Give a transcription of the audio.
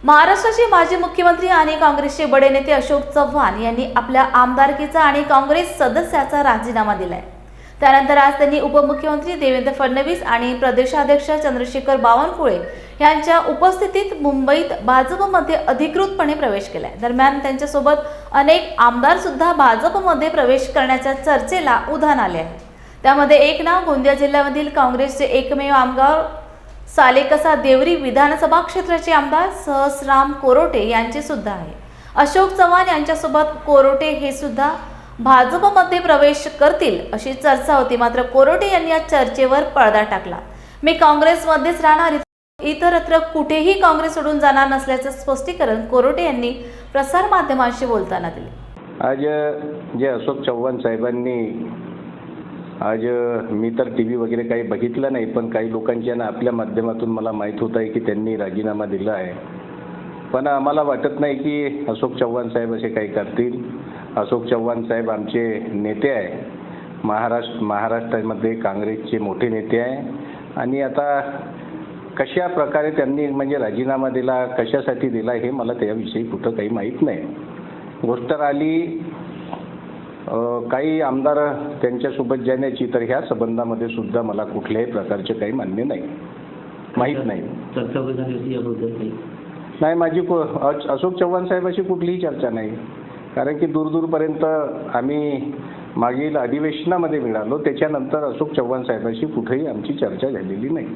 महाराष्ट्राचे माजी मुख्यमंत्री आणि काँग्रेसचे बडे नेते अशोक चव्हाण यांनी आपल्या आमदारकीचा आणि काँग्रेस सदस्याचा राजीनामा दिलाय। त्यानंतर आज त्यांनी उपमुख्यमंत्री देवेंद्र फडणवीस आणि प्रदेशाध्यक्ष चंद्रशेखर बावनकुळे यांच्या उपस्थितीत मुंबईत भाजपमध्ये अधिकृतपणे प्रवेश केलाय। दरम्यान त्यांच्यासोबत अनेक आमदार सुद्धा भाजपमध्ये प्रवेश करण्याच्या चर्चेला उधाण आले आहे। त्यामध्ये एक नाव गोंदिया जिल्ह्यामधील काँग्रेसचे एकमेव आमदार सालेकसा देवरी विधानसभा क्षेत्राचे आमदार सहस्राम कोरोटे यांचे सुद्धा आहे। अशोक चव्हाण यांच्यासोबत कोरोटे हे सुद्धा भाजपमध्ये प्रवेश करतील अशी चर्चा होती, मात्र कोरोटे यांनी या चर्चेवर पडदा टाकला। मी काँग्रेसमध्येच राहणार, इतरत्र कुठेही काँग्रेस सोडून जाणार नसल्याचं स्पष्टीकरण कोरोटे यांनी प्रसार माध्यमांशी बोलताना दिले। आज जे अशोक चव्हाण साहेबांनी आज मी तर टीव्ही वगैरे काही बघितलं नाही, पण काही लोकांच्या आपल्या माध्यमातून मला माहीत होत आहे की त्यांनी राजीनामा दिला आहे। पण आम्हाला वाटत नाही की अशोक चव्हाण साहेब असे काही करतील। अशोक चव्हाण साहेब आमचे नेते आहे, महाराष्ट्रामध्ये काँग्रेसचे मोठे नेते आहे। आणि आता कशा प्रकारे त्यांनी म्हणजे राजीनामा दिला, कशासाठी दिला हे मला त्याविषयी कुठं काही माहीत नाही। गोष्ट राहिली काही आमदार त्यांच्यासोबत जाण्याची, तर ह्या संबंधामध्ये सुद्धा मला कुठल्याही प्रकारचे काही मान्य नाही, माहीत नाही। चर्चा झाली याबद्दल नाही, माझी अशोक चव्हाण साहेबांशी कुठलीही चर्चा नाही, कारण की दूरपर्यंत आम्ही मागील अधिवेशनामध्ये मिळालो, त्याच्यानंतर अशोक चव्हाण साहेबांशी कुठेही आमची चर्चा झालेली नाही।